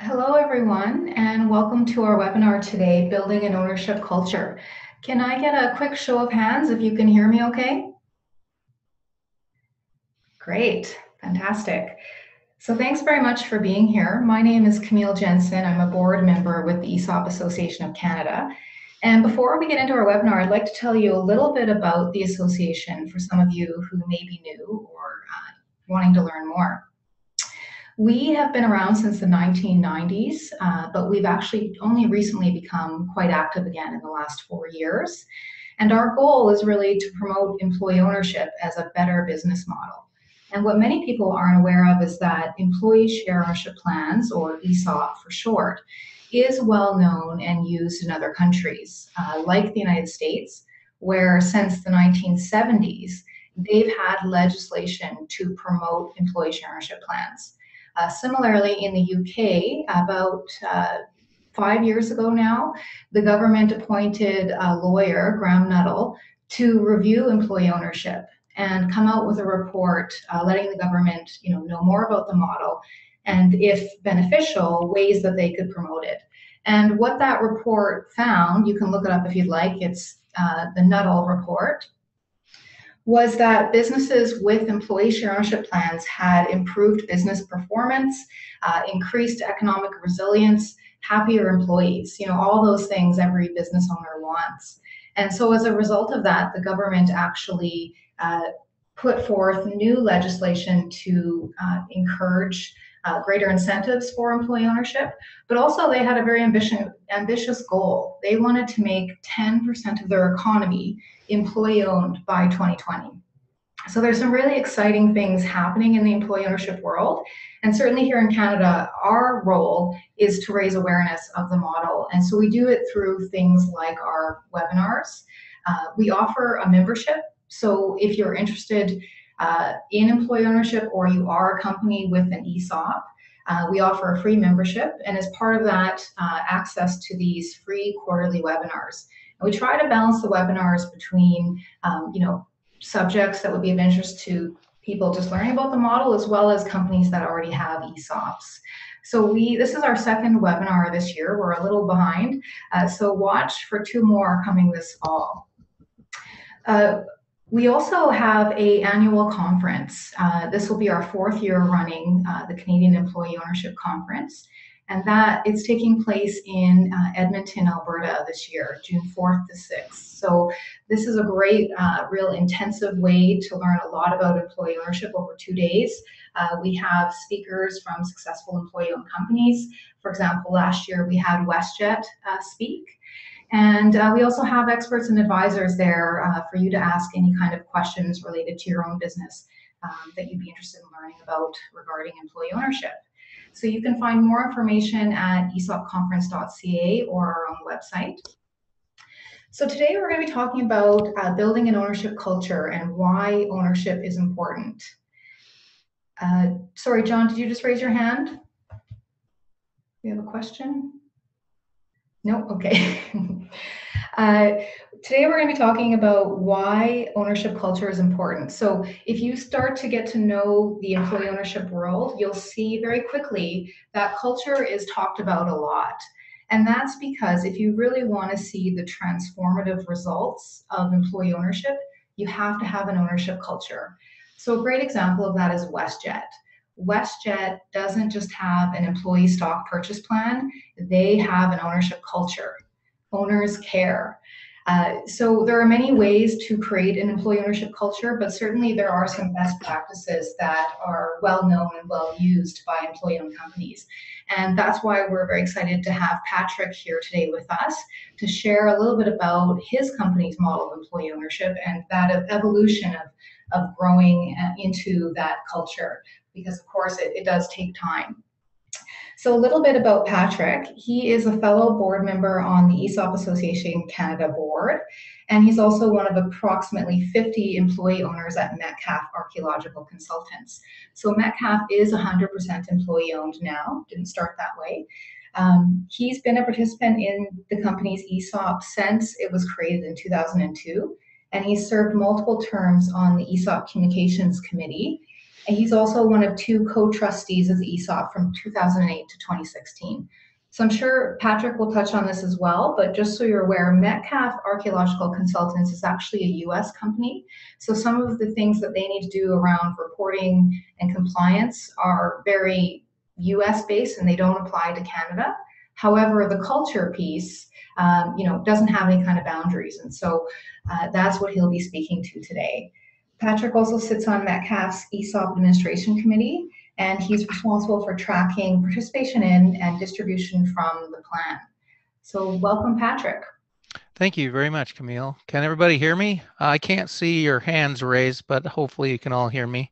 Hello, everyone, and welcome to our webinar today, Building an Ownership Culture. Can I get a quick show of hands if you can hear me okay? Great, fantastic. So thanks very much for being here. My name is Camille Jensen. I'm a board member with the ESOP Association of Canada. And before we get into our webinar, I'd like to tell you a little bit about the association for some of you who may be new or wanting to learn more. We have been around since the 1990s, but we've actually only recently become quite active again in the last 4 years. And our goal is really to promote employee ownership as a better business model. And what many people aren't aware of is that employee share ownership plans, or ESOP for short, is well known and used in other countries, like the United States, where since the 1970s, they've had legislation to promote employee share ownership plans. Similarly, in the UK, about 5 years ago now, the government appointed a lawyer, Graham Nuttall, to review employee ownership and come out with a report letting the government know more about the model and, if beneficial, ways that they could promote it. And what that report found, you can look it up if you'd like, it's the Nuttall report, was that businesses with employee share ownership plans had improved business performance, increased economic resilience, happier employees, all those things every business owner wants. And so as a result of that, the government actually put forth new legislation to encourage greater incentives for employee ownership, but also they had a very ambitious goal. They wanted to make 10% of their economy employee-owned by 2020. So there's some really exciting things happening in the employee ownership world. And certainly here in Canada, our role is to raise awareness of the model. And so we do it through things like our webinars. We offer a membership. So if you're interested in employee ownership, or you are a company with an ESOP, we offer a free membership, and as part of that, access to these free quarterly webinars. And we try to balance the webinars between, subjects that would be of interest to people just learning about the model, as well as companies that already have ESOPs. So this is our second webinar this year. We're a little behind, so watch for 2 more coming this fall. We also have an annual conference. This will be our 4th year running the Canadian Employee Ownership Conference, and that it's taking place in Edmonton, Alberta this year, June 4th to 6th. So this is a great, real intensive way to learn a lot about employee ownership over 2 days. We have speakers from successful employee-owned companies. For example, last year we had WestJet speak. And we also have experts and advisors there for you to ask any kind of questions related to your own business that you'd be interested in learning about regarding employee ownership. So you can find more information at esopconference.ca or our own website. So today we're going to be talking about building an ownership culture and why ownership is important. Sorry, John, did you just raise your hand? We have a question? No? Okay. Today we're going to be talking about why ownership culture is important. So if you start to get to know the employee ownership world, you'll see very quickly that culture is talked about a lot. And that's because if you really want to see the transformative results of employee ownership, you have to have an ownership culture. So a great example of that is WestJet. WestJet doesn't just have an employee stock purchase plan, they have an ownership culture. Owners care. So there are many ways to create an employee ownership culture, but certainly there are some best practices that are well known and well used by employee-owned companies. And that's why we're very excited to have Patrick here today with us to share a little bit about his company's model of employee ownership and that evolution of growing into that culture, because of course it does take time. So a little bit about Patrick. He is a fellow board member on the ESOP Association Canada board, and he's also one of approximately 50 employee owners at Metcalf Archaeological Consultants. So Metcalf is 100% employee owned now, didn't start that way. He's been a participant in the company's ESOP since it was created in 2002, and he's served multiple terms on the ESOP Communications Committee. And he's also one of two co-trustees of the ESOP from 2008 to 2016. So I'm sure Patrick will touch on this as well, but just so you're aware, Metcalf Archaeological Consultants is actually a US company. So some of the things that they need to do around reporting and compliance are very US based and they don't apply to Canada. However, the culture piece, doesn't have any kind of boundaries. And so that's what he'll be speaking to today. Patrick also sits on Metcalf's ESOP Administration Committee, and he's responsible for tracking participation in and distribution from the plan. So welcome, Patrick. Thank you very much, Camille. Can everybody hear me? I can't see your hands raised, but hopefully you can all hear me.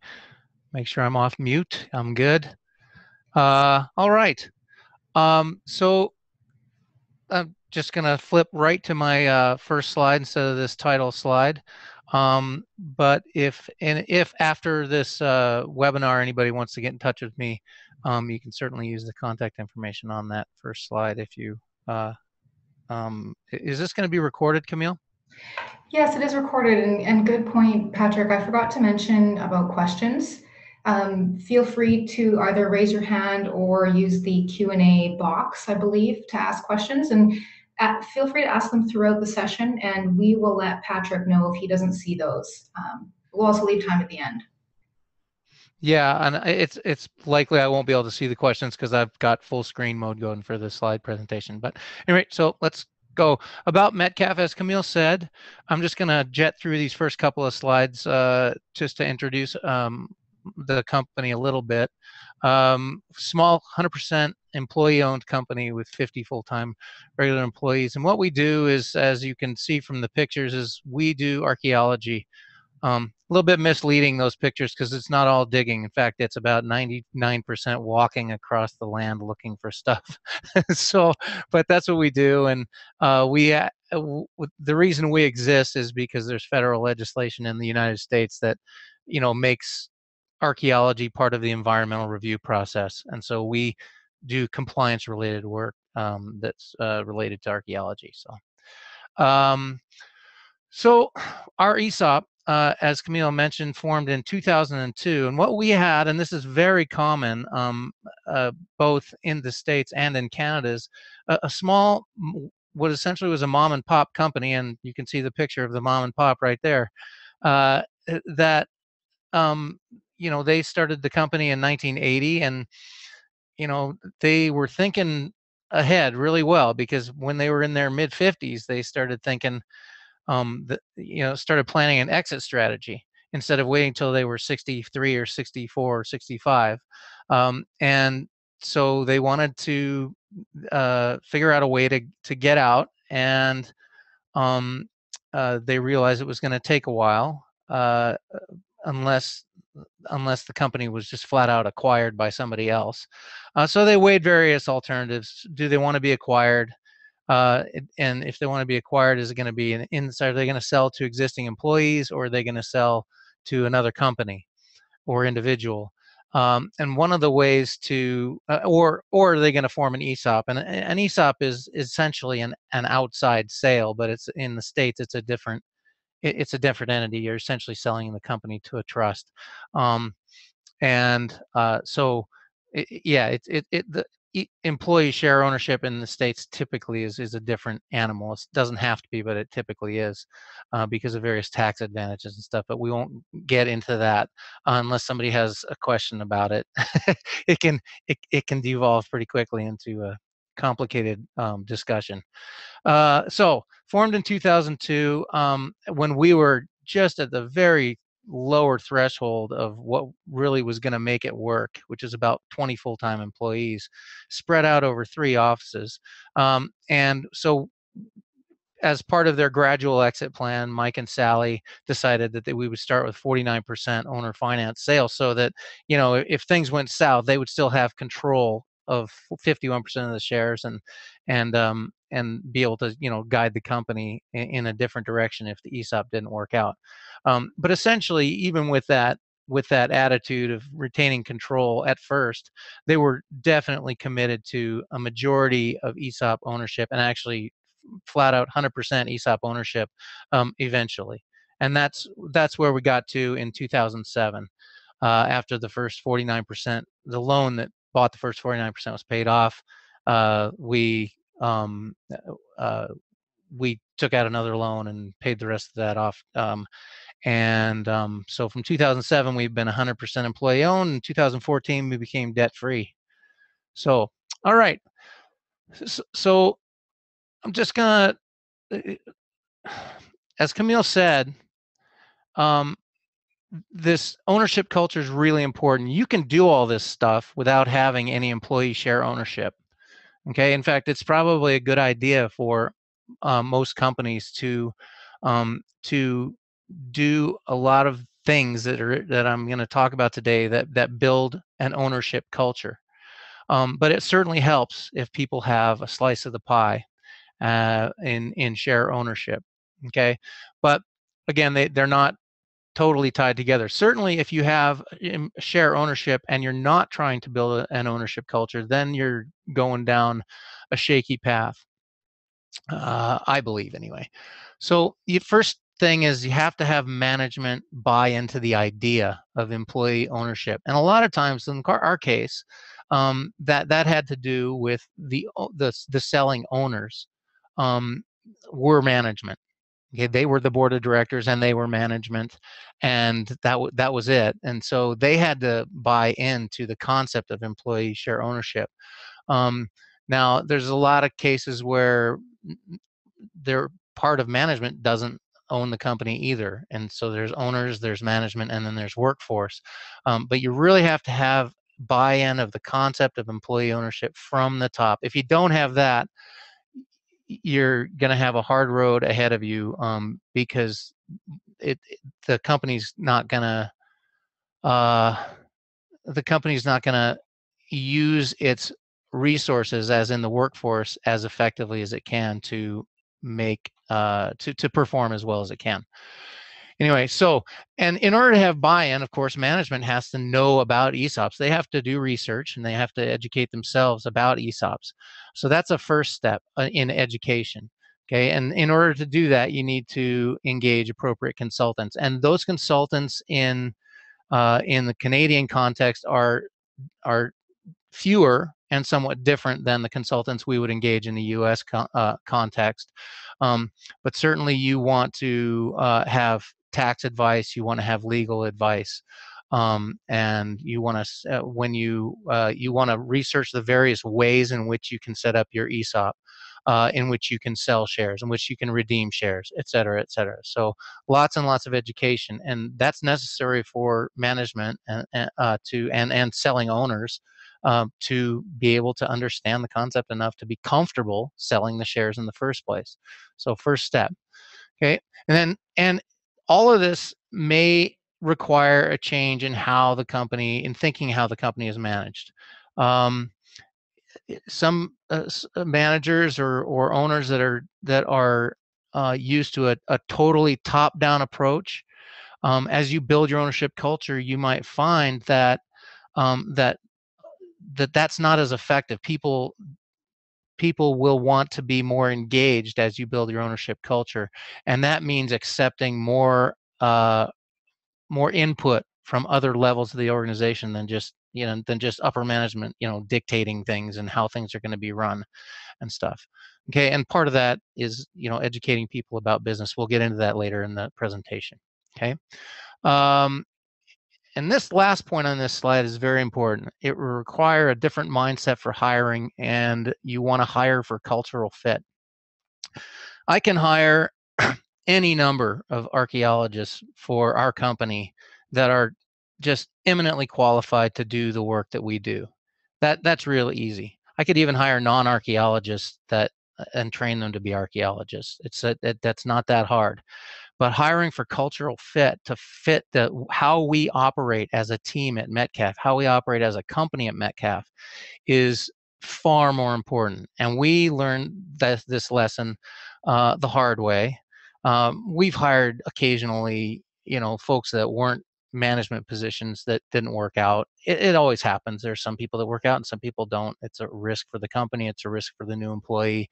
Make sure I'm off mute. I'm good. All right. So I'm just going to flip right to my first slide instead of this title slide. But if after this webinar anybody wants to get in touch with me, you can certainly use the contact information on that first slide. If you is this going to be recorded, Camille? Yes, it is recorded, and good point, Patrick. I forgot to mention about questions. Feel free to either raise your hand or use the Q&A box, I believe, to ask questions. And feel free to ask them throughout the session, and we will let Patrick know if he doesn't see those. We'll also leave time at the end. Yeah, and it's likely I won't be able to see the questions because I've got full screen mode going for the slide presentation. But anyway, so let's go. About Metcalf, as Camille said, I'm just going to jet through these first couple of slides just to introduce the company a little bit. Small 100% employee-owned company with 50 full-time regular employees. And what we do is, as you can see from the pictures, is we do archaeology. A little bit misleading, those pictures, because it's not all digging. In fact, it's about 99% walking across the land looking for stuff. So, but that's what we do. And the reason we exist is because there's federal legislation in the United States that, makes archaeology part of the environmental review process. And so we do compliance related work that's related to archaeology. So our ESOP, as Camille mentioned, formed in 2002. And what we had, and this is very common both in the States and in Canada, is a small, what essentially was a mom and pop company. And you can see the picture of the mom and pop right there. That they started the company in 1980, and they were thinking ahead really well, because when they were in their mid 50s, they started thinking, started planning an exit strategy instead of waiting until they were 63 or 64 or 65. And so they wanted to figure out a way to get out, and they realized it was going to take a while, unless the company was just flat out acquired by somebody else. So they weighed various alternatives. Do they want to be acquired? And if they want to be acquired, is it going to be an inside? Are they going to sell to existing employees, or are they going to sell to another company or individual? And one of the ways to, or are they going to form an ESOP? And an ESOP is essentially an outside sale, but it's in the States, it's a different entity. You're essentially selling the company to a trust. So the employee share ownership in the States typically is a different animal. It doesn't have to be, but it typically is, because of various tax advantages and stuff. But we won't get into that unless somebody has a question about it. It can devolve pretty quickly into a complicated discussion. So formed in 2002, when we were just at the very lower threshold of what really was going to make it work, which is about 20 full-time employees spread out over 3 offices. And so as part of their gradual exit plan, Mike and Sally decided that we would start with 49% owner finance sales, so that, if things went south, they would still have control of 51% of the shares, and be able to, guide the company in a different direction if the ESOP didn't work out. But essentially, even with that attitude of retaining control at first, they were definitely committed to a majority of ESOP ownership, and actually flat out 100% ESOP ownership eventually. And that's where we got to in 2007. after the first 49%, the loan that bought the first 49% was paid off, we took out another loan and paid the rest of that off. So from 2007, we've been 100% employee owned. In 2014, we became debt free. So, all right. So I'm just gonna, as Camille said, this ownership culture is really important. You can do all this stuff without having any employee share ownership. Okay. In fact, it's probably a good idea for most companies to do a lot of things that I'm going to talk about today that build an ownership culture. But it certainly helps if people have a slice of the pie in share ownership. Okay, but again, they're not totally tied together. Certainly, if you have share ownership and you're not trying to build an ownership culture, then you're going down a shaky path. I believe, anyway. So the first thing is you have to have management buy into the idea of employee ownership, and a lot of times, in our case, that had to do with the selling owners were management. Okay, they were the board of directors and they were management, and that was it. And so they had to buy into the concept of employee share ownership. Now, there's a lot of cases where their part of management doesn't own the company either, and so there's owners, there's management, and then there's workforce. But you really have to have buy-in of the concept of employee ownership from the top. If you don't have that, you're going to have a hard road ahead of you, because the company's not going to use its resources, as in the workforce, as effectively as it can to make to perform as well as it can. Anyway, so, and in order to have buy-in, of course, management has to know about ESOPs. They have to do research and they have to educate themselves about ESOPs. So that's a first step in education. Okay, and in order to do that, you need to engage appropriate consultants. And those consultants in the Canadian context are fewer and somewhat different than the consultants we would engage in the U.S. context. But certainly you want to have tax advice, you want to have legal advice, and you want to you want to research the various ways in which you can set up your ESOP, in which you can sell shares, in which you can redeem shares, et cetera, et cetera. So lots and lots of education, and that's necessary for management and selling owners to be able to understand the concept enough to be comfortable selling the shares in the first place. So first step. Okay, and all of this may require a change in thinking how the company is managed. Some managers or owners that are used to a totally top-down approach. As you build your ownership culture, you might find that that's not as effective. People will want to be more engaged as you build your ownership culture, and that means accepting more input from other levels of the organization than just upper management, dictating things and how things are going to be run and stuff. Okay, and part of that is educating people about business. We'll get into that later in the presentation. Okay. And this last point on this slide is very important. It will require a different mindset for hiring, and you want to hire for cultural fit. I can hire any number of archaeologists for our company that are just eminently qualified to do the work that we do. That's really easy. I could even hire non-archaeologists and train them to be archaeologists. That's not that hard. But hiring for cultural fit, to fit how we operate as a team at Metcalf, how we operate as a company at Metcalf, is far more important. And we learned this lesson the hard way. We've hired occasionally, folks that weren't management positions that didn't work out. It always happens. There's some people that work out and some people don't. It's a risk for the company. It's a risk for the new employee.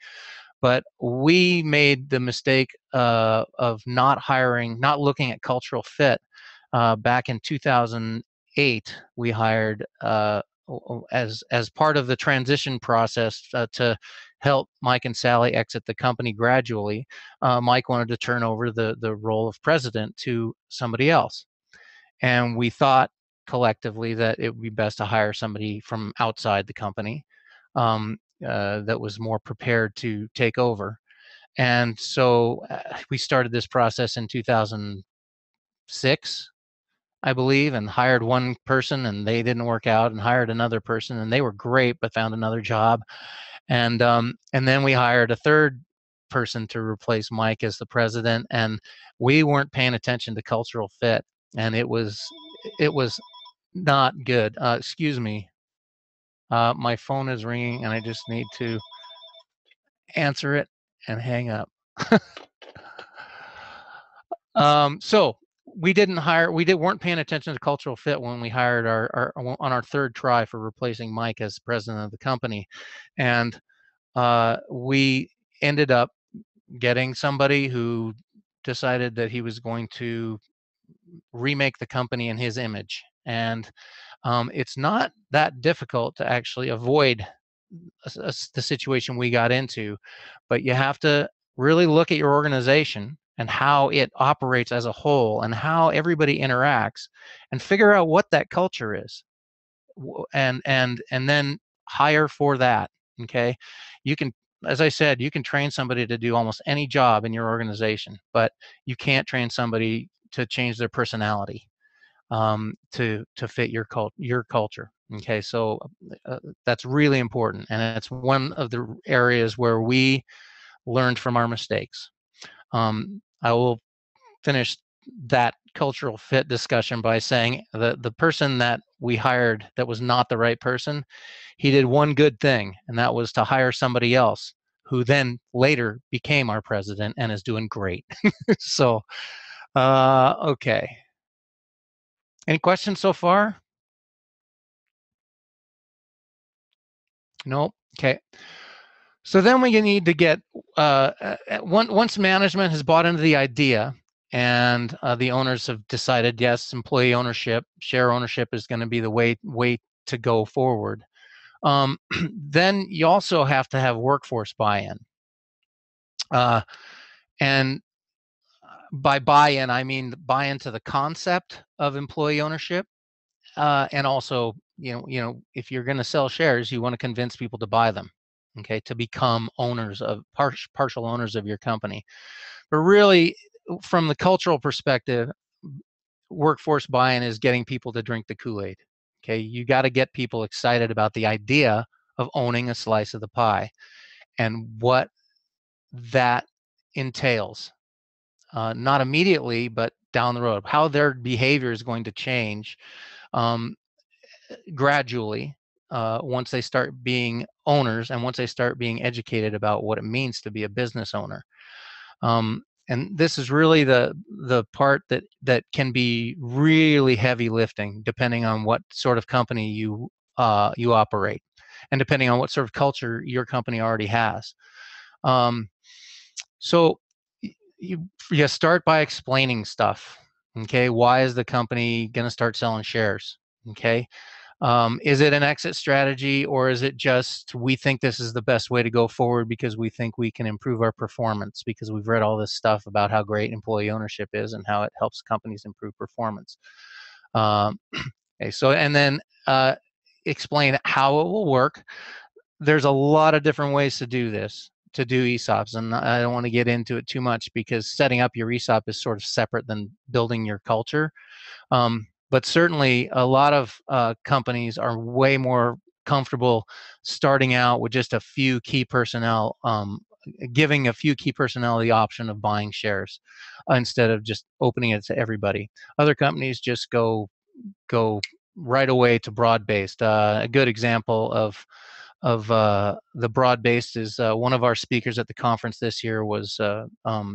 But we made the mistake of not looking at cultural fit back in 2008 2008, we hired, as part of the transition process to help Mike and Sally exit the company gradually. Mike wanted to turn over the role of president to somebody else. And we thought collectively that it would be best to hire somebody from outside the company that was more prepared to take over. And so we started this process in 2006, I believe, and hired one person and they didn't work out, and hired another person and they were great but found another job. And then we hired a third person to replace Mike as the president, and we weren't paying attention to cultural fit, and it was not good. Excuse me. My phone is ringing and I just need to answer it and hang up. So we weren't paying attention to cultural fit when we hired on our third try for replacing Mike as president of the company. And we ended up getting somebody who decided that he was going to remake the company in his image. And it's not that difficult to actually avoid the situation we got into, but you have to really look at your organization and how it operates as a whole and how everybody interacts, and figure out what that culture is, and then hire for that. Okay, you can, as I said, you can train somebody to do almost any job in your organization, but you can't train somebody to change their personality to fit your culture. Okay, so that's really important, and it's one of the areas where we learned from our mistakes. I will finish that cultural fit discussion by saying the person that we hired that was not the right person, he did one good thing, and that was to hire somebody else who then later became our president and is doing great. So, okay. Any questions so far? Nope. Okay. So then we need to get, once management has bought into the idea and the owners have decided, yes, employee ownership, share ownership is going to be the way to go forward. Then you also have to have workforce buy-in. And by buy-in, I mean buy-in to the concept of employee ownership. And also, if you're going to sell shares, you want to convince people to buy them, okay, to become owners of partial owners of your company. But really, from the cultural perspective, workforce buy-in is getting people to drink the Kool-Aid. Okay, you got to get people excited about the idea of owning a slice of the pie and what that entails. Not immediately, but down the road, how their behavior is going to change gradually once they start being owners and once they start being educated about what it means to be a business owner. And this is really the part that can be really heavy lifting, depending on what sort of company you operate, and depending on what sort of culture your company already has. So you start by explaining stuff. Okay, why is the company going to start selling shares? Okay, is it an exit strategy, or is it just we think this is the best way to go forward because we think we can improve our performance because we've read all this stuff about how great employee ownership is and how it helps companies improve performance. Okay, so and then explain how it will work. There's a lot of different ways to do this, to do ESOPs, and I don't want to get into it too much because setting up your ESOP is sort of separate than building your culture. But certainly a lot of companies are way more comfortable starting out with just a few key personnel, giving a few key personnel the option of buying shares instead of just opening it to everybody. Other companies just go right away to broad-based. A good example of the broad-based is one of our speakers at the conference this year was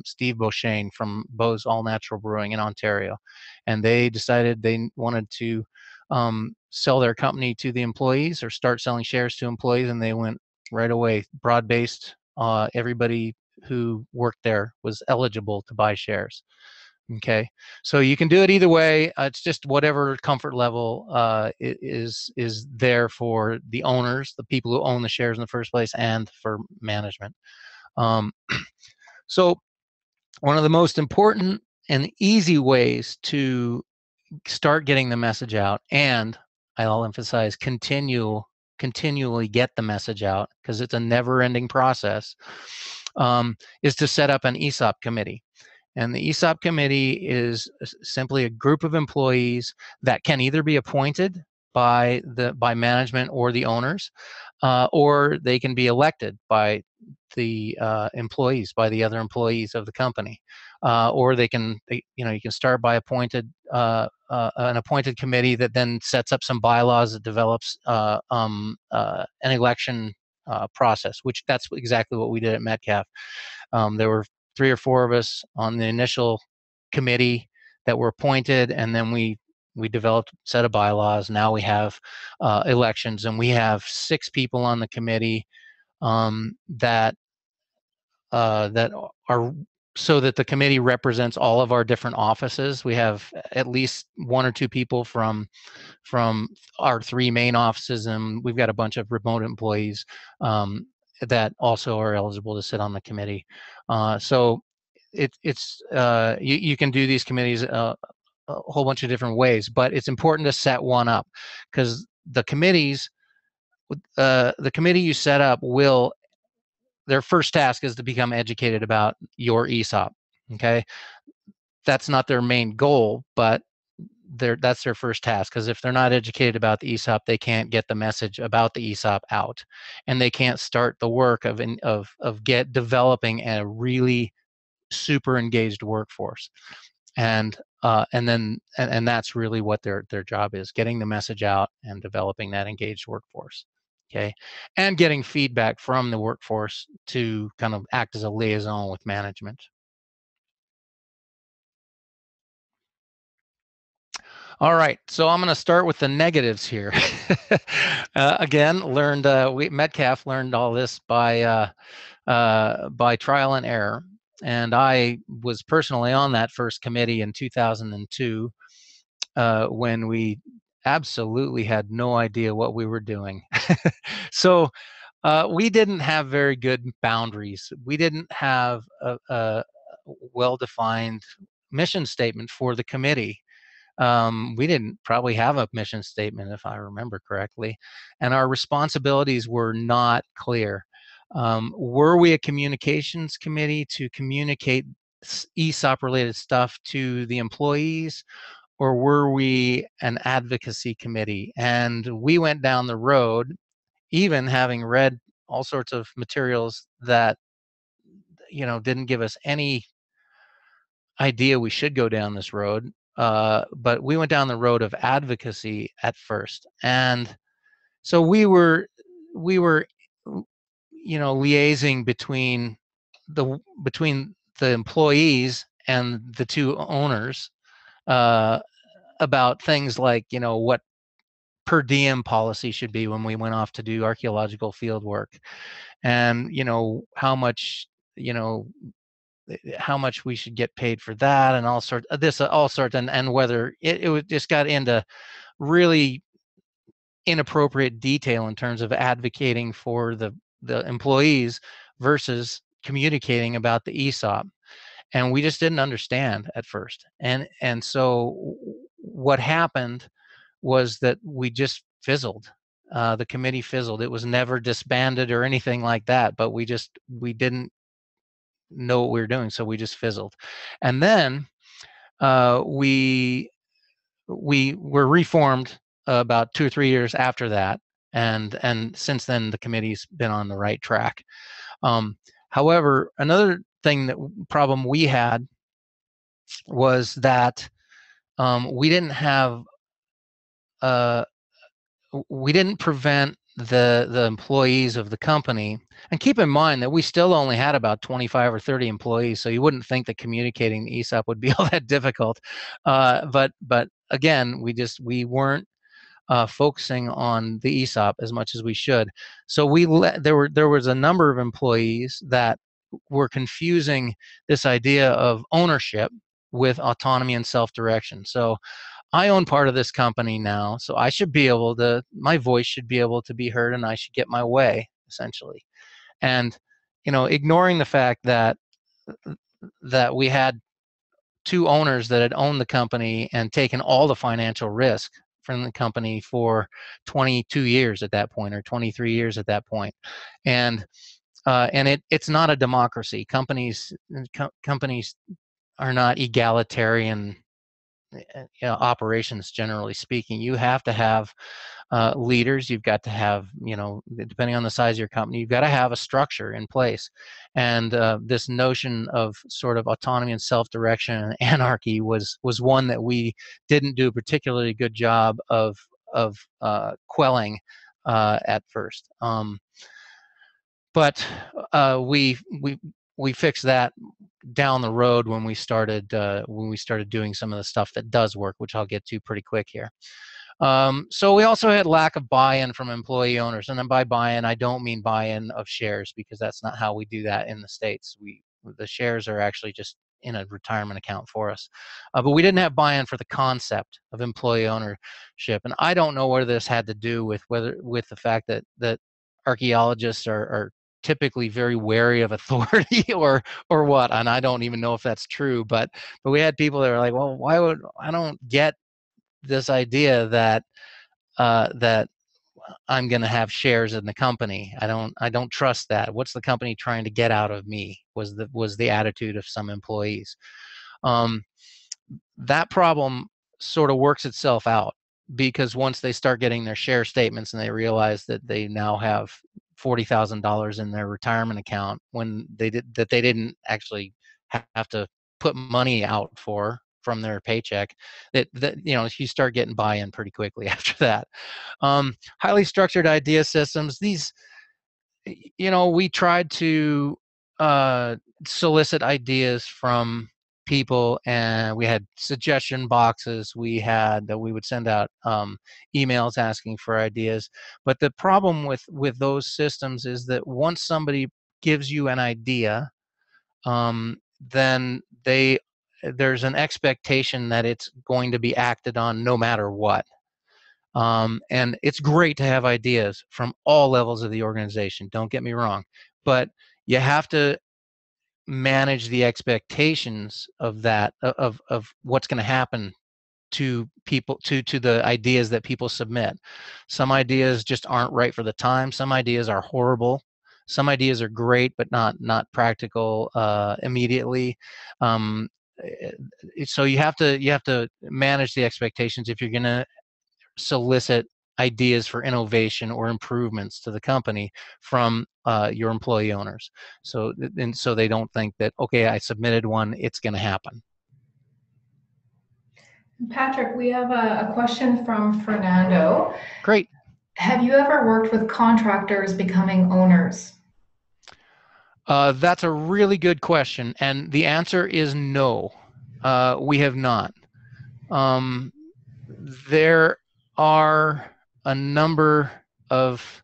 Steve Beauchesne from Beau's All Natural Brewing in Ontario, and they decided they wanted to sell their company to the employees or start selling shares to employees, and they went right away broad-based. Everybody who worked there was eligible to buy shares. Okay, so you can do it either way. It's just whatever comfort level is there for the owners, the people who own the shares in the first place, and for management. Um, so one of the most important and easy ways to start getting the message out, and I'll emphasize continually get the message out, because it's a never-ending process, is to set up an ESOP committee. And the ESOP committee is simply a group of employees that can either be appointed by management or the owners, or they can be elected by the employees, by the other employees of the company, or you can start by an appointed committee that then sets up some bylaws that develops an election process, which that's exactly what we did at Metcalf. There were 3 or 4 of us on the initial committee that were appointed, and then we developed a set of bylaws. Now we have elections, and we have 6 people on the committee that are, so that the committee represents all of our different offices. We have at least 1 or 2 people from our 3 main offices, and we've got a bunch of remote employees that also are eligible to sit on the committee. So you can do these committees a whole bunch of different ways, but it's important to set one up, because the committee you set up their first task is to become educated about your ESOP. Okay, that's not their main goal, but that's their first task, because if they're not educated about the ESOP, they can't get the message about the ESOP out, and they can't start the work of developing a really super engaged workforce. And that's really what their job is: getting the message out and developing that engaged workforce. Okay, and getting feedback from the workforce to kind of act as a liaison with management. All right, so I'm going to start with the negatives here. Again, Metcalf learned all this by trial and error, and I was personally on that first committee in 2002 when we absolutely had no idea what we were doing. So we didn't have very good boundaries. We didn't have a well-defined mission statement for the committee. We didn't probably have a mission statement, if I remember correctly, and our responsibilities were not clear. Were we a communications committee to communicate ESOP-related stuff to the employees, or were we an advocacy committee? And we went down the road, even having read all sorts of materials that didn't give us any idea we should go down this road. But we went down the road of advocacy at first, and so we were liaising between the employees and the 2 owners about things like what per diem policy should be when we went off to do archaeological field work, and how much we should get paid for that, and all sorts, and whether it just got into really inappropriate detail in terms of advocating for the employees versus communicating about the ESOP. And we just didn't understand at first. And so what happened was that we just fizzled. The committee fizzled. It was never disbanded or anything like that, but we didn't know what we were doing, so we just fizzled. And then we were reformed about 2 or 3 years after that, and since then the committee's been on the right track. However, another problem we had was that we didn't prevent the employees of the company. And keep in mind that we still only had about 25 or 30 employees, so you wouldn't think that communicating the ESOP would be all that difficult. But again, we weren't focusing on the ESOP as much as we should. So there was a number of employees that were confusing this idea of ownership with autonomy and self-direction. So I own part of this company now, so I should be able to, my voice should be able to be heard, and I should get my way, essentially. And, ignoring the fact that we had two owners that had owned the company and taken all the financial risk from the company for 22 years at that point, or 23 years at that point. And it's not a democracy. Companies are not egalitarian operations, generally speaking. You have to have leaders. You've got to have, depending on the size of your company, you've got to have a structure in place. And this notion of sort of autonomy and self-direction and anarchy was one that we didn't do a particularly good job of quelling at first. But we fixed that down the road when we started doing some of the stuff that does work, which I'll get to pretty quick here. So we also had lack of buy-in from employee owners, and then by buy-in I don't mean buy-in of shares, because that's not how we do that in the States. The shares are actually just in a retirement account for us, but we didn't have buy-in for the concept of employee ownership. And I don't know whether this had to do with the fact that archaeologists are typically very wary of authority or what, and I don't even know if that's true, but we had people that were like, well, I don't get this idea that that I'm going to have shares in the company. I don't trust that. What's the company trying to get out of me? Was the attitude of some employees. That problem sort of works itself out, because once they start getting their share statements and they realize that they now have $40,000 in their retirement account when they didn't actually have to put money out from their paycheck, that you start getting buy-in pretty quickly after that. Highly structured idea systems. These, we tried to solicit ideas from people, and we had suggestion boxes. We would send out emails asking for ideas. But the problem with those systems is that once somebody gives you an idea, then there's an expectation that it's going to be acted on no matter what. And it's great to have ideas from all levels of the organization, don't get me wrong, but you have to manage the expectations of that, of what's going to happen to people, to the ideas that people submit. Some ideas just aren't right for the time. Some ideas are horrible. Some ideas are great, but not practical immediately. So you have to manage the expectations if you're going to solicit ideas for innovation or improvements to the company from your employee owners. So they don't think that, okay, I submitted one, it's going to happen. Patrick, we have a question from Fernando. Great. Have you ever worked with contractors becoming owners? That's a really good question, and the answer is no. We have not. There are a number of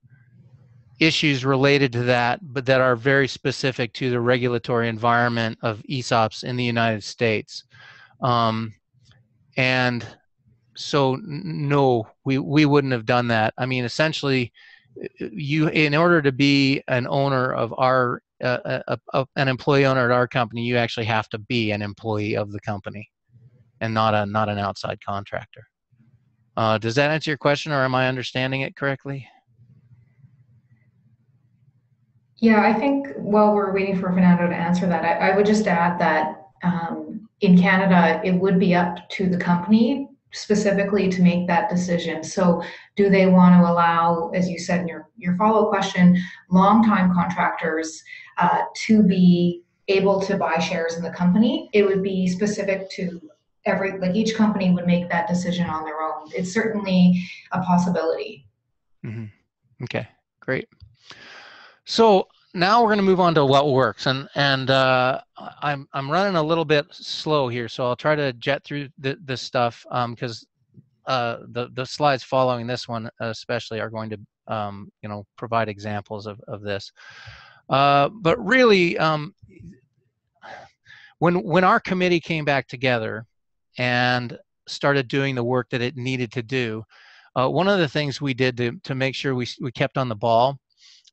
issues related to that, but that are very specific to the regulatory environment of ESOPs in the United States. And so, no, we wouldn't have done that. I mean, essentially, in order to be an owner of our an employee owner at our company, you actually have to be an employee of the company and not an outside contractor. Does that answer your question, or am I understanding it correctly? Yeah, I think while we're waiting for Fernando to answer that, I would just add that in Canada, it would be up to the company specifically to make that decision. So do they want to allow, as you said in your follow-up question, long-time contractors to be able to buy shares in the company? It would be specific to each company would make that decision on their own. It's certainly a possibility. Mm-hmm. Okay, great. So now we're going to move on to what works, and I'm running a little bit slow here, so I'll try to jet through this stuff because the slides following this one especially are going to provide examples of this. But really, when our committee came back together and started doing the work that it needed to do, one of the things we did to make sure we kept on the ball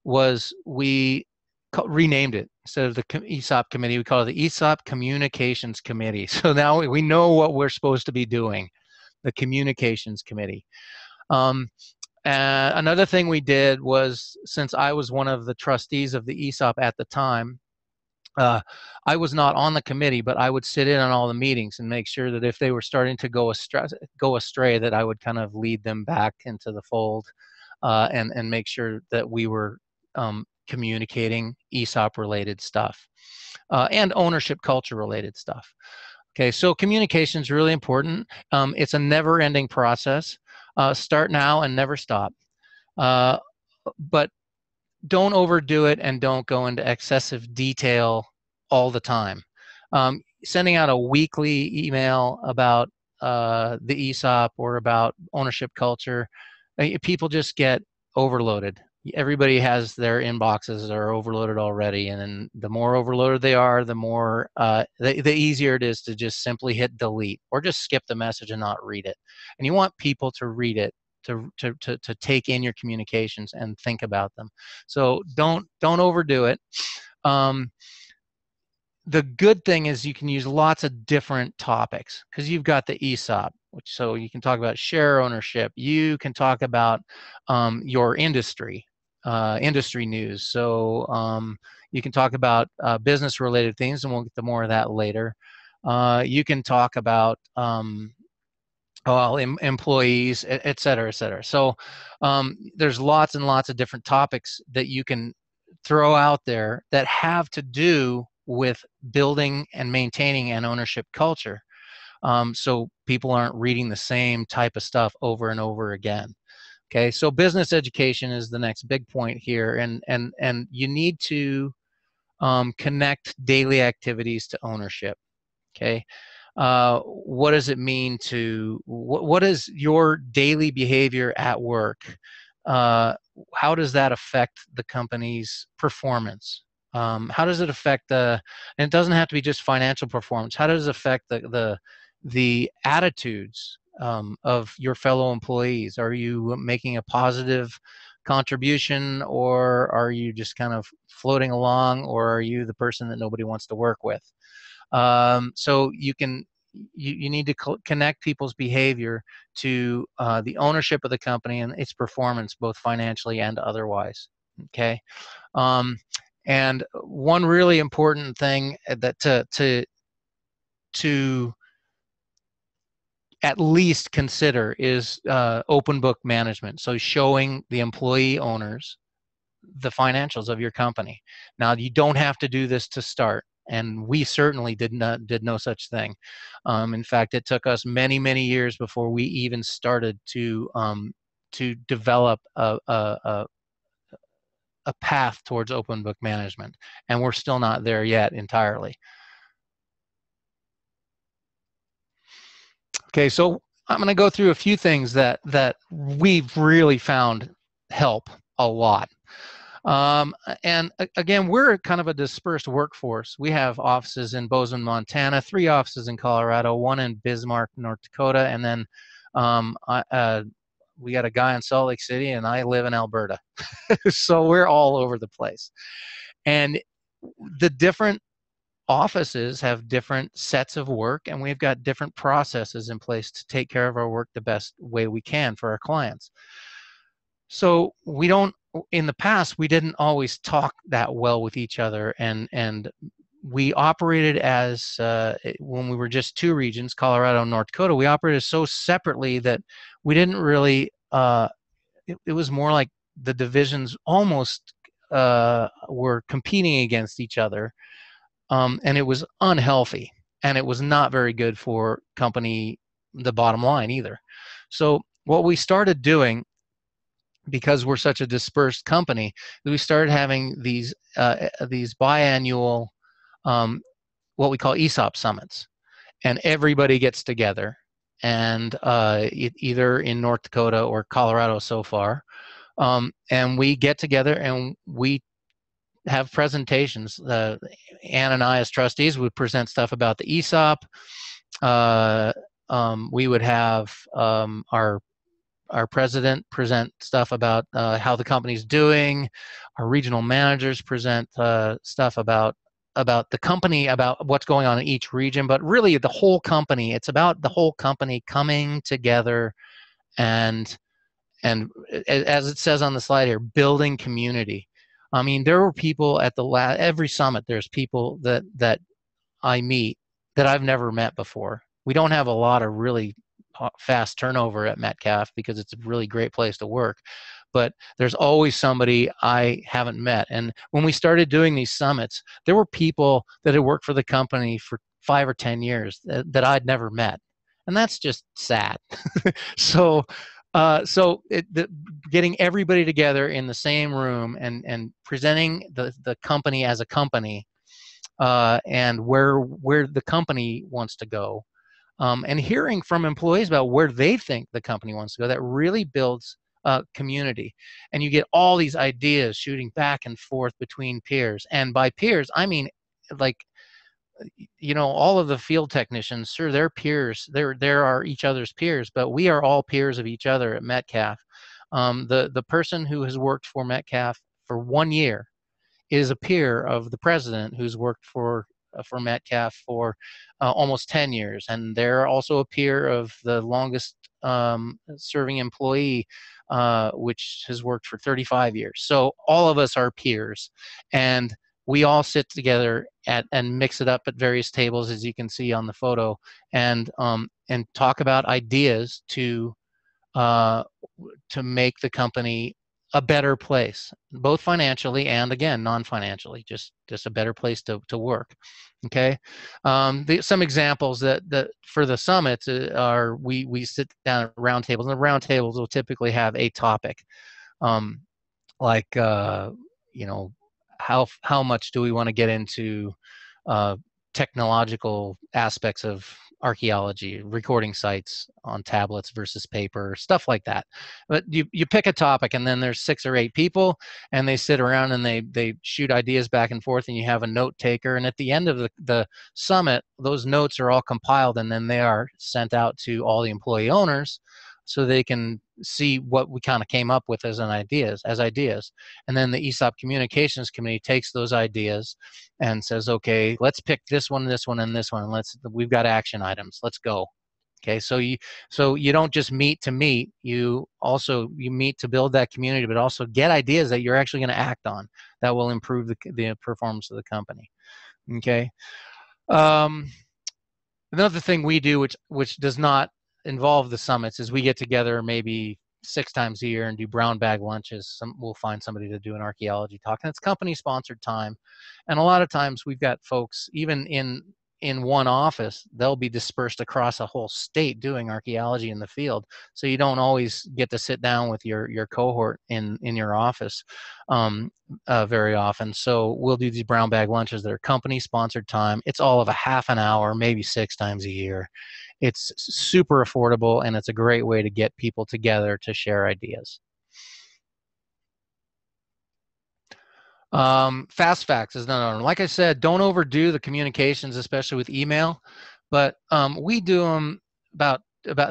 was we renamed it. Instead of the ESOP committee, we call it the ESOP Communications Committee. So now we know what we're supposed to be doing, the Communications Committee. Another thing we did was, since I was one of the trustees of the ESOP at the time, I was not on the committee, but I would sit in on all the meetings and make sure that if they were starting to go astray, that I would kind of lead them back into the fold, and make sure that we were communicating ESOP related stuff, and ownership culture related stuff. Okay, so communication is really important. It's a never-ending process. Start now and never stop. But don't overdo it, and don't go into excessive detail all the time. Sending out a weekly email about the ESOP or about ownership culture, people just get overloaded. Everybody has their inboxes are overloaded already, and then the more overloaded they are, the more the easier it is to just simply hit delete or just skip the message and not read it. And you want people to read it, to take in your communications and think about them. So don't overdo it. The good thing is you can use lots of different topics, because you've got the ESOP, so you can talk about share ownership. You can talk about your industry news. So you can talk about business related things, and we'll get to more of that later. You can talk about employees, et cetera, et cetera. So there's lots and lots of different topics that you can throw out there that have to do with building and maintaining an ownership culture. So people aren't reading the same type of stuff over and over again. Okay, so business education is the next big point here, and you need to connect daily activities to ownership. Okay, what does it mean to, what is your daily behavior at work? How does that affect the company's performance? How does it affect and it doesn't have to be just financial performance. How does it affect the attitudes of your fellow employees? Are you making a positive contribution, or are you just kind of floating along, or are you the person that nobody wants to work with? So you need to connect people's behavior to the ownership of the company and its performance, both financially and otherwise. Okay, and one really important thing that to at least consider is open book management. So showing the employee owners the financials of your company. Now, you don't have to do this to start, and we certainly did no such thing. In fact, it took us many years before we even started to develop a path towards open book management, and we're still not there yet entirely. Okay, so I'm going to go through a few things that we've really found help a lot. And again, we're kind of a dispersed workforce. We have offices in Bozeman, Montana, 3 offices in Colorado, 1 in Bismarck, North Dakota, and then we got a guy in Salt Lake City, and I live in Alberta. So we're all over the place. And the different offices have different sets of work, and we've got different processes in place to take care of our work the best way we can for our clients. So in the past, we didn't always talk that well with each other, and we operated as, when we were just 2 regions, Colorado and North Dakota, we operated so separately that we didn't really, it was more like the divisions almost were competing against each other, and it was unhealthy, and it was not very good for the bottom line either. So what we started doing, because we're such a dispersed company, we started having these biannual, what we call ESOP summits, and everybody gets together, and either in North Dakota or Colorado so far, and we get together and we have presentations. Ann and I, as trustees, would present stuff about the ESOP. We would have our president present stuff about how the company's doing. Our regional managers present stuff about the company, about what's going on in each region, but really the whole company. It's about the whole company coming together and as it says on the slide here, building community. I mean, there were people at every summit. There's people that I meet that I've never met before. We don't have a lot of really fast turnover at Metcalf because it's a really great place to work, but there's always somebody I haven't met. And when we started doing these summits, there were people that had worked for the company for 5 or 10 years that I'd never met, and that's just sad. So getting everybody together in the same room and presenting the company as a company, and where the company wants to go, and hearing from employees about where they think the company wants to go, that really builds community. And you get all these ideas shooting back and forth between peers. And by peers, I mean, like, all of the field technicians, sure, they're peers. There are each other's peers, but we are all peers of each other at Metcalf. The person who has worked for Metcalf for 1 year is a peer of the president who's worked for Metcalf for almost 10 years, and they're also a peer of the longest serving employee, which has worked for 35 years. So all of us are peers, and we all sit together and mix it up at various tables, as you can see on the photo, and talk about ideas to make the company a better place, both financially and, again, non-financially, just a better place to work. Okay, some examples that for the summits are we sit down at round tables, and the round tables will typically have a topic, like how much do we want to get into technological aspects of archaeology, recording sites on tablets versus paper, stuff like that. But you pick a topic, and then there's 6 or 8 people, and they sit around and they shoot ideas back and forth, and you have a note taker. And at the end of the summit, those notes are all compiled, and then they are sent out to all the employee owners so they can see what we kind of came up with as ideas. And then the ESOP Communications Committee takes those ideas and says, okay, let's pick this one, and this one, and this one. We've got action items. Let's go. Okay, so you don't just meet to meet. You meet to build that community, but also get ideas that you're actually going to act on that will improve the performance of the company. Okay. Another thing we do, which does not involve the summits, is we get together maybe 6 times a year and do brown bag lunches. We'll find somebody to do an archaeology talk, and it's company sponsored time. And a lot of times we've got folks, even in one office, they'll be dispersed across a whole state doing archaeology in the field. So you don't always get to sit down with your cohort in your office very often. So we'll do these brown bag lunches that are company sponsored time. It's all of a half an hour, maybe 6 times a year. It's super affordable, and it's a great way to get people together to share ideas. Fast facts is another one. Like I said, don't overdo the communications, especially with email. But we do them about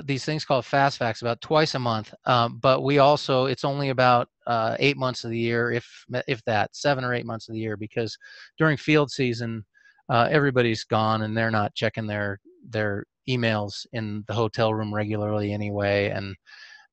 these things called fast facts about twice a month. But we also, it's only about 8 months of the year, if that, 7 or 8 months of the year, because during field season, everybody's gone and they're not checking their emails in the hotel room regularly anyway, and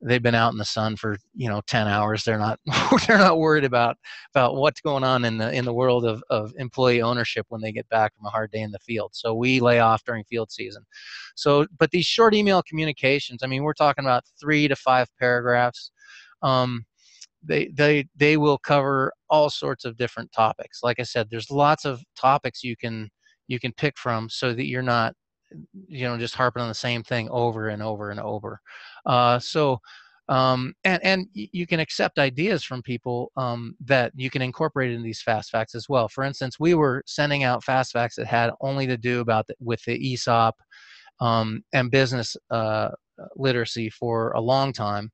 they've been out in the sun for 10 hours. They're not they're not worried about what's going on in the world of employee ownership when they get back from a hard day in the field. So we lay off during field season. So, but these short email communications, I mean, we're talking about 3 to 5 paragraphs. They will cover all sorts of different topics. Like I said, there's lots of topics you can pick from, so that you're not just harping on the same thing over and over and over. And you can accept ideas from people that you can incorporate in these fast facts as well. For instance, we were sending out fast facts that had only to do with the ESOP and business literacy for a long time.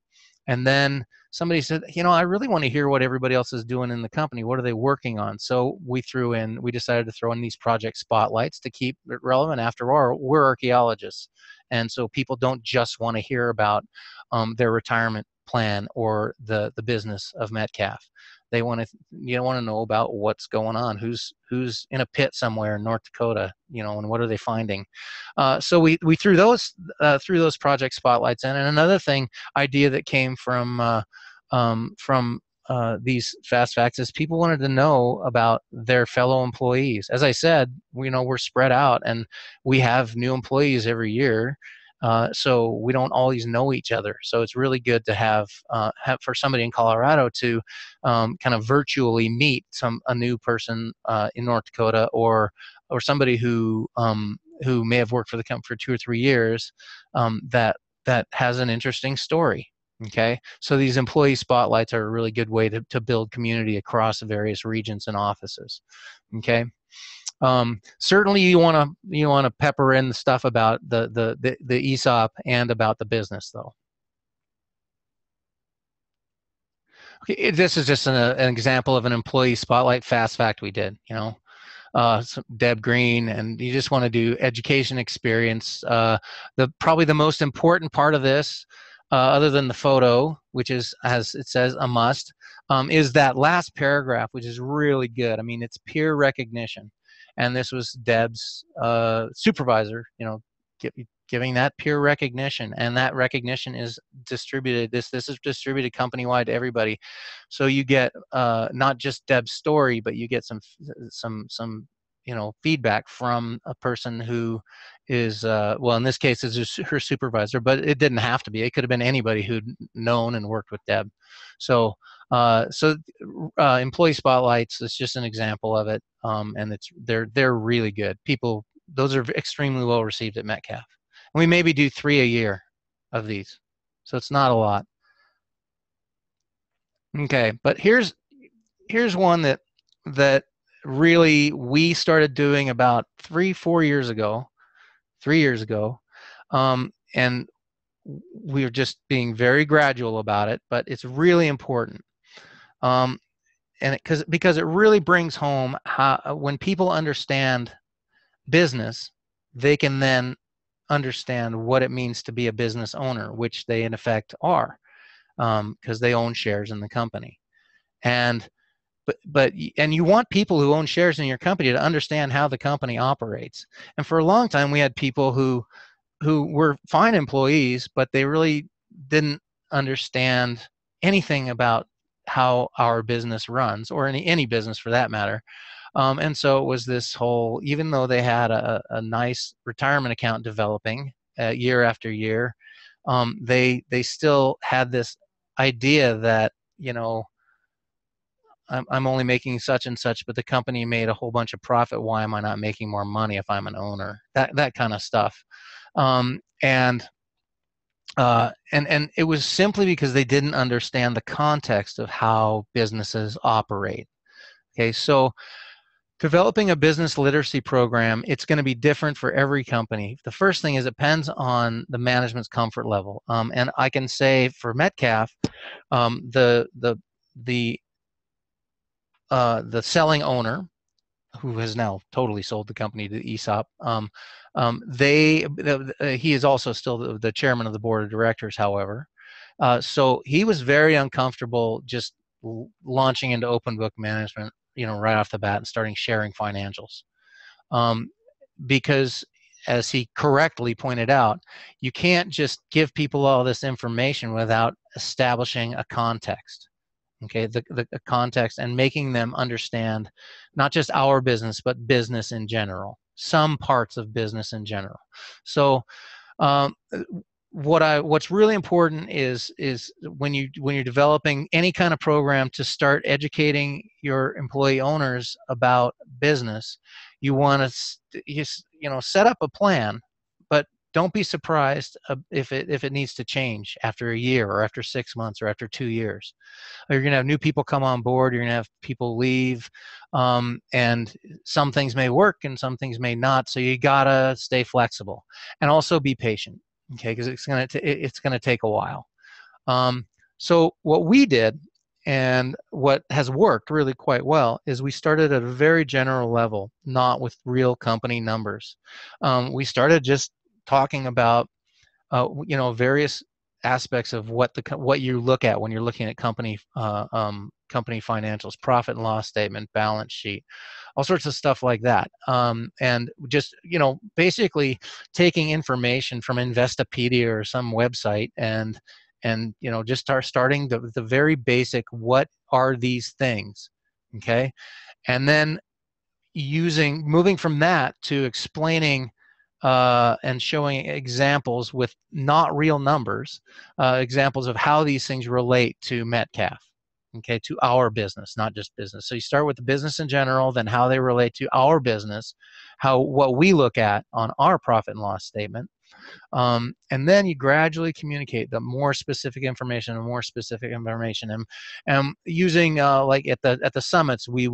And then somebody said, I really want to hear what everybody else is doing in the company. What are they working on? So we decided to throw in these project spotlights to keep it relevant. After all, we're archaeologists. And so people don't just want to hear about their retirement plan or the business of Metcalf. They want to know about what's going on, who's in a pit somewhere in North Dakota, and what are they finding. So we threw those project spotlights in. And another idea that came from these fast facts is people wanted to know about their fellow employees. As I said, we're spread out and we have new employees every year. So we don't always know each other. So it's really good to have for somebody in Colorado to kind of virtually meet a new person in North Dakota, or somebody who may have worked for the company for 2 or 3 years that has an interesting story. Okay, so these employee spotlights are a really good way to build community across the various regions and offices. Okay. Certainly you want to pepper in the stuff about the ESOP and about the business, though. Okay, this is just an example of an employee spotlight fast fact we did. Deb Green, and you just want to do education experience. Probably the most important part of this, other than the photo, which is, as it says, a must, is that last paragraph, which is really good. I mean, it's peer recognition. And this was Deb's supervisor, giving that peer recognition, and that recognition is distributed. This is distributed company-wide to everybody, so you get not just Deb's story, but you get some feedback from a person who is well, in this case, is her supervisor, but it didn't have to be. It could have been anybody who'd known and worked with Deb. So employee spotlights is just an example of it, and they're really good. Those are extremely well received at Metcalf. And we maybe do 3 a year of these, so it's not a lot. Okay, but here's one that really we started doing about 3-4 years ago, 3 years ago, and we are just being very gradual about it, but it's really important. And because it really brings home how, when people understand business, they can then understand what it means to be a business owner, which they in effect are, because they own shares in the company. And you want people who own shares in your company to understand how the company operates. And for a long time, we had people who were fine employees, but they really didn't understand anything about how our business runs, or any business for that matter. And so it was this whole, even though they had a nice retirement account developing year after year, they still had this idea that, I'm only making such and such, but the company made a whole bunch of profit. Why am I not making more money if I'm an owner? That kind of stuff. And it was simply because they didn't understand the context of how businesses operate. Okay, so developing a business literacy program, it's going to be different for every company. The first thing is it depends on the management's comfort level. And I can say for Metcalf, the selling owner, who has now totally sold the company to ESOP, he is also still the chairman of the board of directors, however. So he was very uncomfortable just launching into open book management, right off the bat, and starting sharing financials. Because, as he correctly pointed out, you can't just give people all this information without establishing a context. Okay, the context, and making them understand not just our business, but business in general, some parts of business in general. So what's really important is when you're developing any kind of program to start educating your employee owners about business, you want to set up a plan, but don't be surprised if it needs to change after a year, or after 6 months, or after 2 years. You're going to have new people come on board, you're going to have people leave, and some things may work and some things may not, so you gotta stay flexible and also be patient, okay, because it's going to take a while. So what we did, and what has worked really quite well, is we started at a very general level, not with real company numbers. We started just talking about various aspects of what you look at when you're looking at company financials, profit and loss statement, balance sheet, all sorts of stuff like that. And just basically taking information from Investopedia or some website, and just starting the very basic, what are these things, okay, and then moving from that to explaining and showing examples with not real numbers, examples of how these things relate to Metcalf, okay, to our business, not just business. So you start with the business in general, then how they relate to our business, what we look at on our profit and loss statement. And then you gradually communicate the more specific information and more specific information. And using like at the summits, we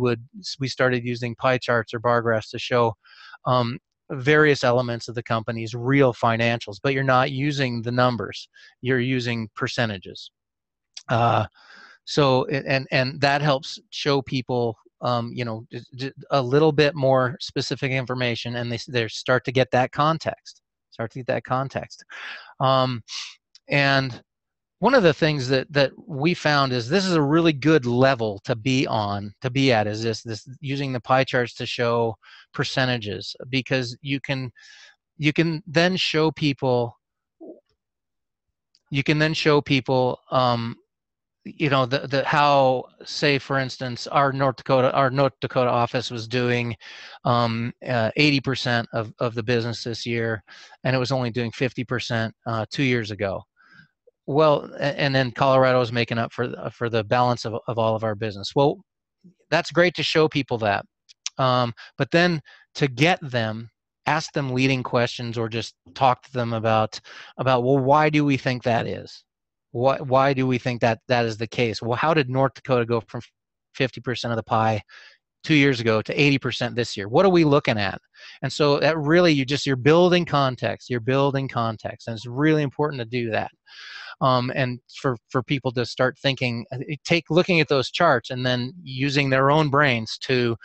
started using pie charts or bar graphs to show various elements of the company's real financials, but you're not using the numbers, you're using percentages. And that helps show people a little bit more specific information, and they start to get that context. And one of the things that we found is this is a really good level to be at, is this using the pie charts to show percentages, because you can then show people how, say for instance, our North Dakota office was doing 80% of the business this year, and it was only doing 50% 2 years ago. Well, and then Colorado is making up for the balance of all of our business. Well, that's great to show people that, but then to get them, ask them leading questions, or just talk to them about well, why do we think that is? Why do we think that is the case? Well, how did North Dakota go from 50% of the pie 2 years ago to 80% this year? What are we looking at? And so that really, you're building context. And it's really important to do that. And for people to start thinking, looking at those charts and then using their own brains to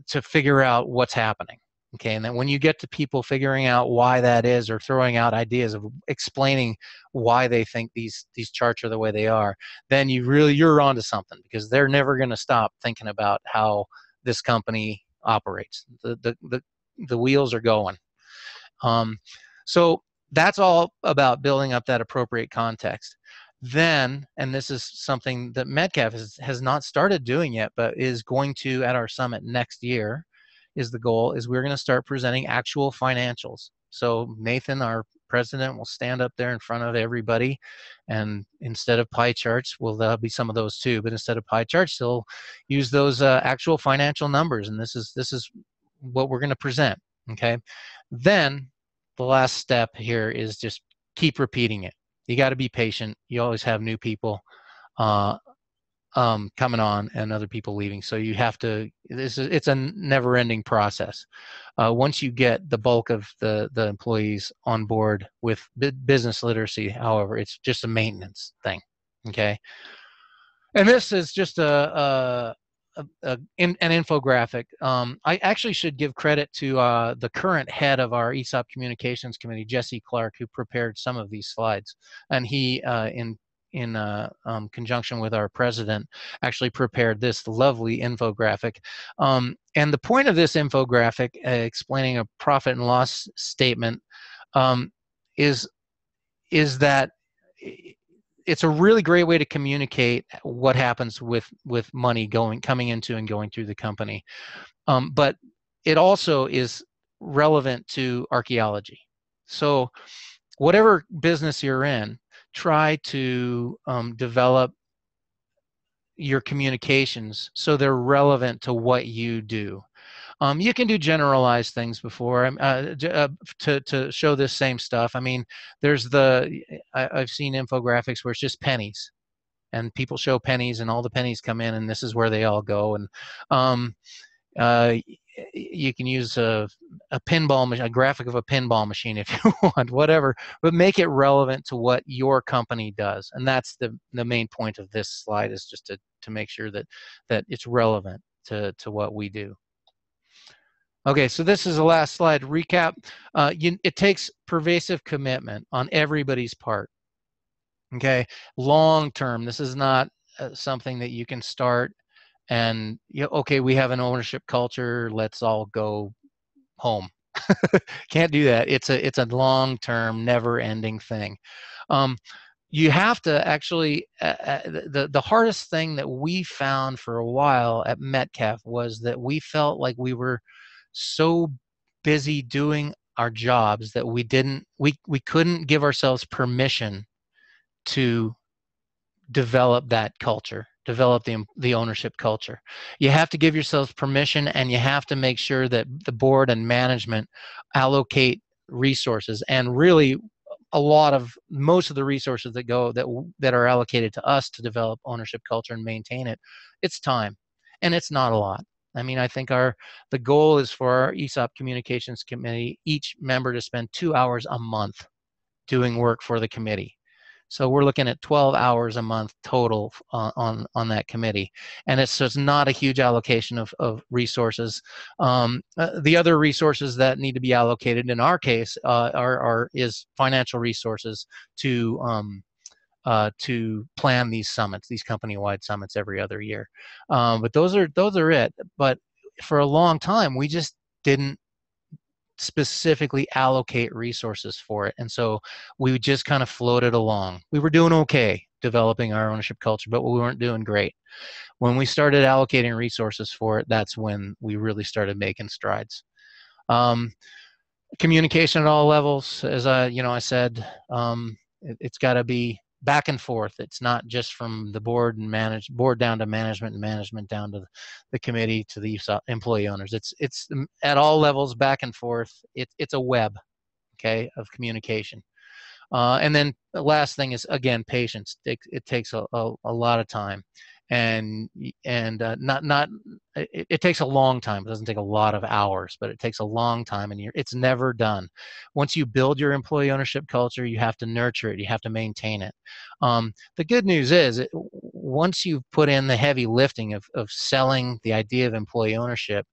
figure out what's happening. Okay, and then when you get to people figuring out why that is, or throwing out ideas of explaining why they think these charts are the way they are, then you're onto something, because they're never going to stop thinking about how this company operates. The wheels are going. So that's all about building up that appropriate context. Then, and this is something that Metcalf has not started doing yet, but is going to at our summit next year, is the goal, is we're going to start presenting actual financials. So Nathan, our president, will stand up there in front of everybody, and instead of pie charts, there'll be some of those too, but instead of pie charts, he'll use those actual financial numbers, and this is what we're going to present. Okay, then the last step here is just keep repeating it. You got to be patient. You always have new people coming on and other people leaving, so you have to. It's a never-ending process. Once you get the bulk of the employees on board with business literacy, however, it's just a maintenance thing. Okay, and this is just an infographic. I actually should give credit to the current head of our ESOP Communications Committee, Jesse Clark, who prepared some of these slides, and he in conjunction with our president, actually prepared this lovely infographic. And the point of this infographic, explaining a profit and loss statement, is that it's a really great way to communicate what happens with money coming into and going through the company. But it also is relevant to archaeology. So whatever business you're in, try to develop your communications so they're relevant to what you do. You can do generalized things before to show this same stuff. I mean, there's I've seen infographics where it's just pennies, and people show pennies, and all the pennies come in, and this is where they all go. And you can use a pinball machine, a graphic of a pinball machine if you want, whatever, but make it relevant to what your company does. And that's the main point of this slide, is just to make sure that it's relevant to what we do. Okay, so this is the last slide. Recap. It takes pervasive commitment on everybody's part. Okay, long term. This is not something that you can start and, okay, we have an ownership culture, let's all go home. Can't do that. It's a long-term, never-ending thing. You have to actually, the hardest thing that we found for a while at Metcalf was that we felt like we were so busy doing our jobs that we couldn't give ourselves permission to develop that culture, develop the ownership culture. You have to give yourselves permission, and you have to make sure that the board and management allocate resources. And really, most of the resources that are allocated to us to develop ownership culture and maintain it, it's time, and it's not a lot. I mean, I think the goal is for our ESOP Communications Committee, each member to spend 2 hours a month doing work for the committee. So we're looking at 12 hours a month total on that committee, and it's not a huge allocation of resources. The other resources that need to be allocated in our case is financial resources to plan these summits, these company-wide summits every other year. But those are it. But for a long time, we just didn't specifically allocate resources for it, and so we just kind of floated along. We were doing okay developing our ownership culture, but we weren't doing great. When we started allocating resources for it, that's when we really started making strides. Communication at all levels, as I said, it's got to be back and forth. It's not just from the board down to management, and management down to the committee, to the employee owners. It's at all levels, back and forth. It's a web, okay, of communication. And then the last thing is, again, patience. It takes a lot of time, and it takes a long time. It doesn't take a lot of hours, but it takes a long time, and it's never done. Once you build your employee ownership culture, you have to nurture it. You have to maintain it. The good news is, once you've put in the heavy lifting of selling the idea of employee ownership,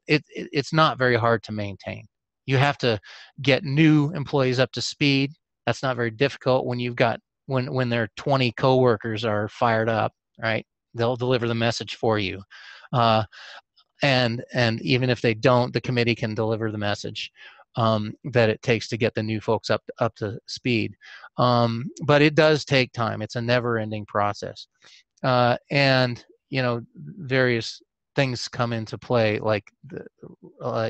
it's not very hard to maintain. You have to get new employees up to speed. That's not very difficult when you've got when their 20 coworkers are fired up, right? They'll deliver the message for you. And even if they don't, the committee can deliver the message that it takes to get the new folks up to speed. But it does take time. It's a never-ending process. And various things come into play, like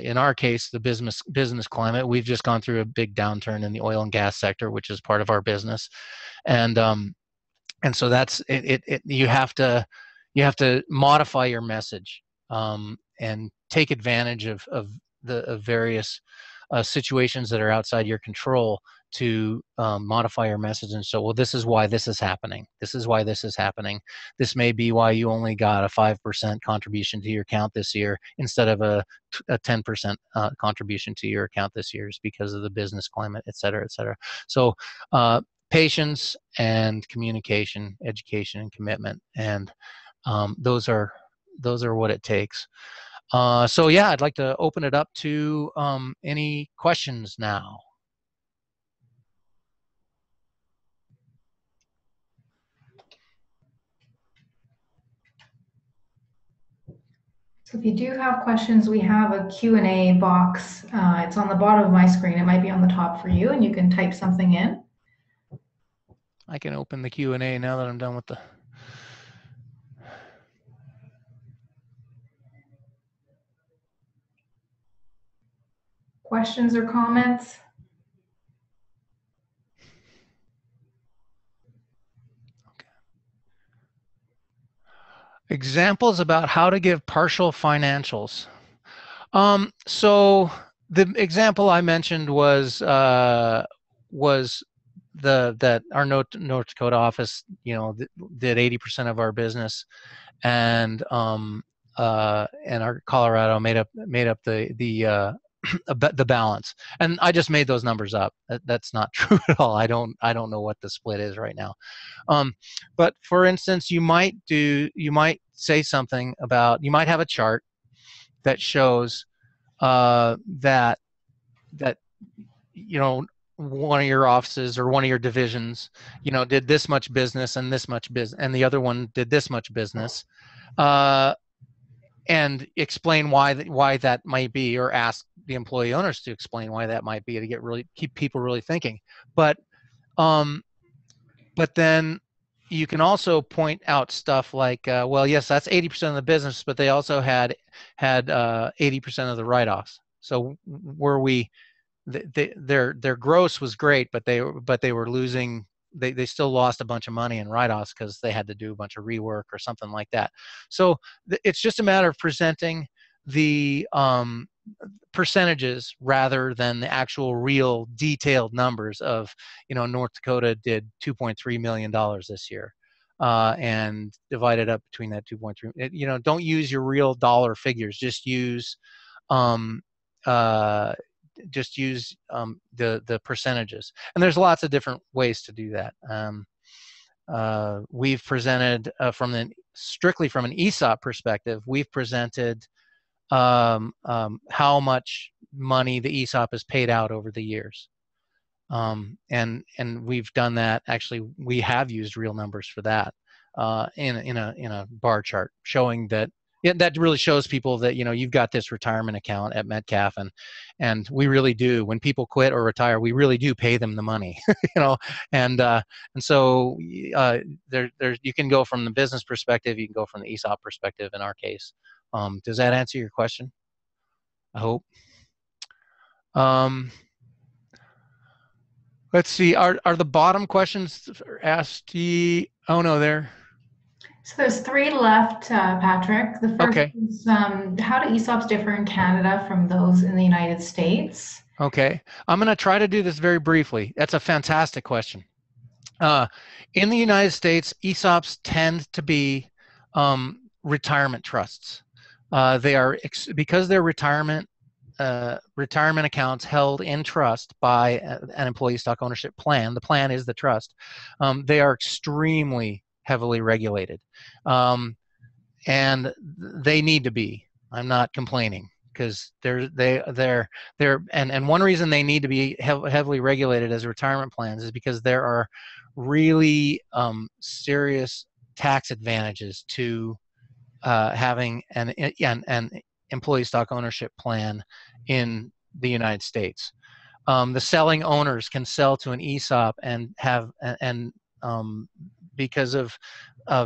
in our case, the business climate. We've just gone through a big downturn in the oil and gas sector, which is part of our business, and so that's it. You have to modify your message and take advantage of the various situations that are outside your control to modify your message. And so, well, this is why this is happening. This is why this is happening. This may be why you only got a 5% contribution to your account this year instead of a 10% contribution to your account this year, is because of the business climate, et cetera, et cetera. So patience and communication, education and commitment, and those are what it takes. So yeah, I'd like to open it up to any questions now. So if you do have questions, we have a Q&A box. It's on the bottom of my screen. It might be on the top for you, and you can type something in. I can open the Q&A now that I'm done with the... Questions or comments? Examples about how to give partial financials. So the example I mentioned was that our North Dakota office, did 80% of our business, and and our Colorado made up the balance. And I just made those numbers up. That's not true at all. I don't know what the split is right now. But for instance, you might say something about, you might have a chart that shows that one of your offices or one of your divisions, did this much business and this much business, and the other one did this much business, and explain why that might be, or ask the employee owners to explain why that might be, to keep people really thinking. But then you can also point out stuff like, well, yes, that's 80% of the business, but they also had 80% of the write-offs. So their gross was great, but they were losing. They still lost a bunch of money in write-offs because they had to do a bunch of rework or something like that. So it's just a matter of presenting the percentages rather than the actual real detailed numbers of, North Dakota did $2.3 million this year, and divided up between that 2.3. Don't use your real dollar figures. Just use the percentages. And there's lots of different ways to do that. We've presented strictly from an ESOP perspective. We've presented how much money the ESOP has paid out over the years, and we've done that. Actually, we have used real numbers for that in a bar chart, showing that. Yeah, that really shows people that you've got this retirement account at Metcalf, and we really do. When people quit or retire, we really do pay them the money, and so there you can go from the business perspective, you can go from the ESOP perspective in our case. Does that answer your question? I hope. Let's see. Are the bottom questions asked? Oh no, there. So there's 3 left, Patrick. The first is, how do ESOPs differ in Canada from those in the United States? Okay, I'm going to try to do this very briefly. That's a fantastic question. In the United States, ESOPs tend to be retirement trusts. They are, because they're retirement accounts held in trust by an employee stock ownership plan. The plan is the trust. They are extremely heavily regulated, and they need to be. I'm not complaining, because and one reason they need to be heavily regulated as retirement plans is because there are really serious tax advantages to having an employee stock ownership plan in the United States. The selling owners can sell to an ESOP and have because of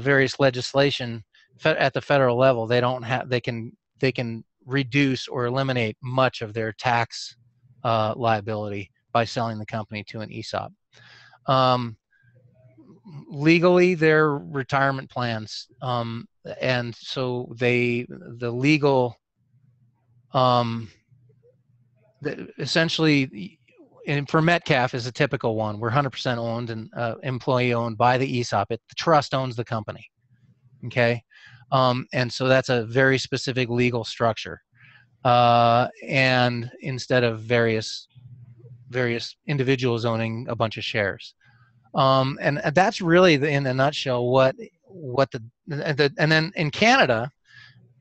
various legislation at the federal level, they can reduce or eliminate much of their tax liability by selling the company to an ESOP. Legally, they're retirement plans, and so essentially. And for Metcalf is a typical one. We're 100% owned and employee owned by the ESOP. The trust owns the company. Okay, and so that's a very specific legal structure. And instead of various individuals owning a bunch of shares, and that's really in a nutshell what and then in Canada,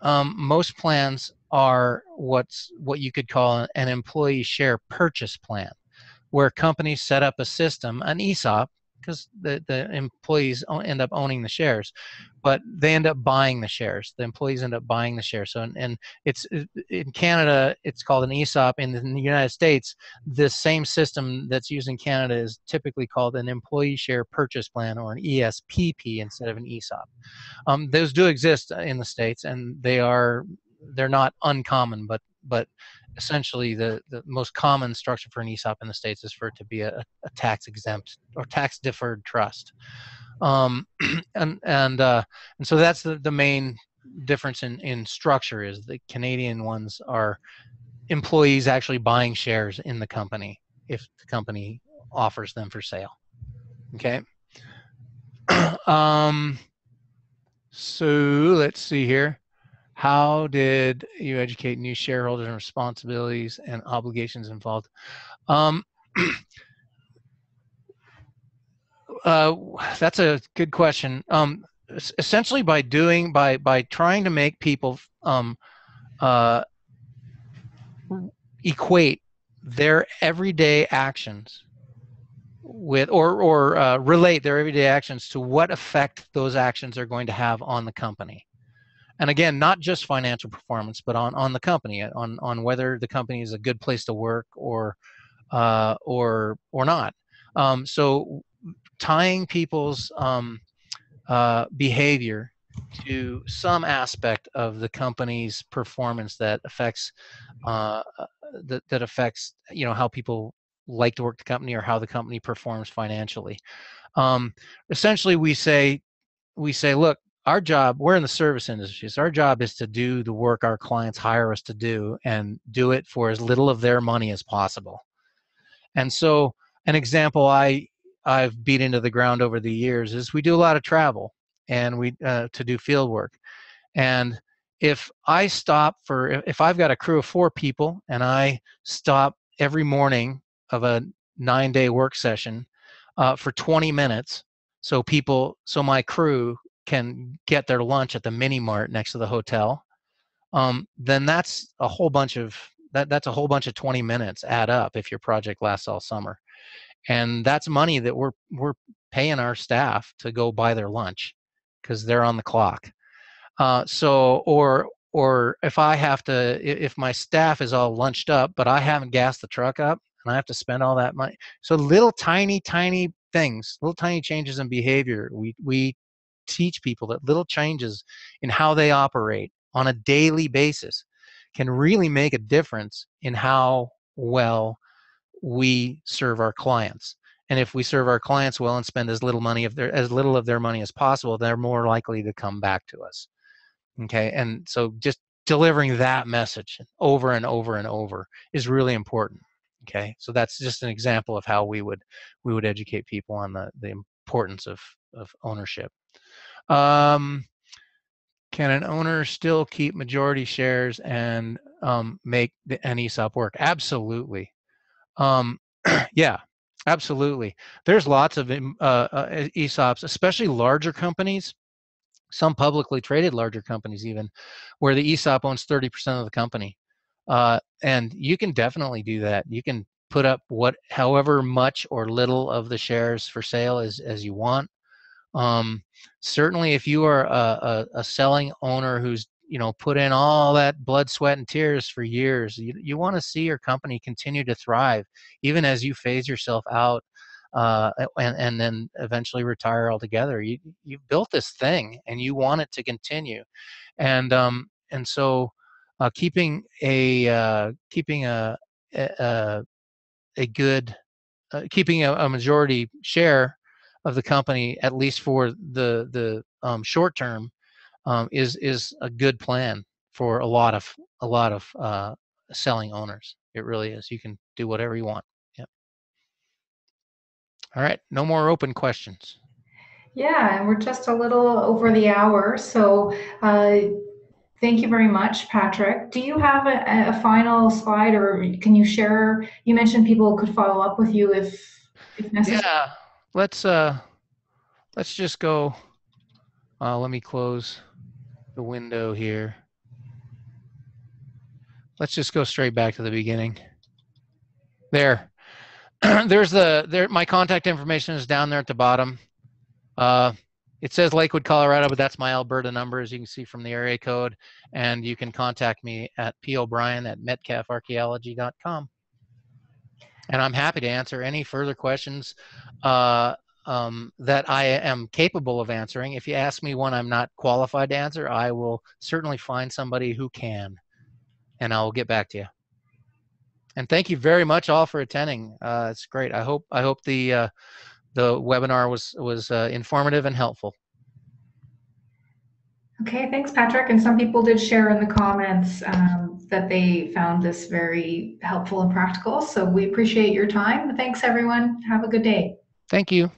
most plans are what you could call an employee share purchase plan, where companies set up a system, an ESOP, because the employees end up owning the shares, but they end up buying the shares. The employees end up buying the shares. So, and it's in Canada, it's called an ESOP. In the United States, the same system that's used in Canada is typically called an employee share purchase plan, or an ESPP, instead of an ESOP. Those do exist in the States, and they're not uncommon, but essentially the most common structure for an ESOP in the States is for it to be a tax exempt or tax deferred trust. And so that's the main difference in structure. Is the Canadian ones are employees actually buying shares in the company if the company offers them for sale. Okay. So let's see here. How did you educate new shareholders on responsibilities and obligations involved? That's a good question. Essentially, by trying to make people equate their everyday actions with, or relate their everyday actions to what effect those actions are going to have on the company. And again, not just financial performance, but on the company, on whether the company is a good place to work or not. So tying people's behavior to some aspect of the company's performance that affects that affects, you know, how people like to work the company or how the company performs financially. Essentially, we say, look, our job, we're in the service industry, so our job is to do the work our clients hire us to do and do it for as little of their money as possible. And so an example I've beat into the ground over the years is we do a lot of travel and we to do field work. And if I've got a crew of 4 people and I stop every morning of a 9-day work session for 20 minutes, so my crew can get their lunch at the mini mart next to the hotel, then that's a whole bunch of 20 minutes add up if your project lasts all summer. And that's money that we're paying our staff to go buy their lunch because they're on the clock. Or if my staff is all lunched up, but I haven't gassed the truck up and I have to spend all that money. So little tiny things, little tiny changes in behavior. We teach people that little changes in how they operate on a daily basis can really make a difference in how well we serve our clients. And if we serve our clients well and spend as little of their money as possible, they're more likely to come back to us. Okay, and so just delivering that message over and over and over is really important. Okay, so that's just an example of how we would educate people on the importance of ownership. Can an owner still keep majority shares and make an ESOP work? Absolutely. Yeah, absolutely. There's lots of ESOPs, especially larger companies, some publicly traded larger companies even, where the ESOP owns 30% of the company. And you can definitely do that. You can put up however much or little of the shares for sale as you want. Certainly if you are a selling owner who's, you know, put in all that blood, sweat, and tears for years, you want to see your company continue to thrive, even as you phase yourself out and then eventually retire altogether. You've built this thing and you want it to continue, and so keeping a majority share of the company, at least for the short term, is a good plan for a lot of selling owners. It really is. You can do whatever you want. Yep. All right. No more open questions. Yeah, and we're just a little over the hour. So thank you very much, Patrick. Do you have a final slide, or can you share? You mentioned people could follow up with you if necessary. Yeah. Let's just go. Let me close the window here. Let's just go straight back to the beginning. There. My contact information is down there at the bottom. It says Lakewood, Colorado, but that's my Alberta number, as you can see from the area code. And you can contact me at pobrien@metcalfarchaeology.com. And I'm happy to answer any further questions that I am capable of answering. If you ask me one I'm not qualified to answer, I will certainly find somebody who can, and I'll get back to you. And thank you very much all for attending. It's great. I hope the webinar was informative and helpful. Okay, thanks, Patrick. And some people did share in the comments that they found this very helpful and practical. So we appreciate your time. Thanks, everyone. Have a good day. Thank you.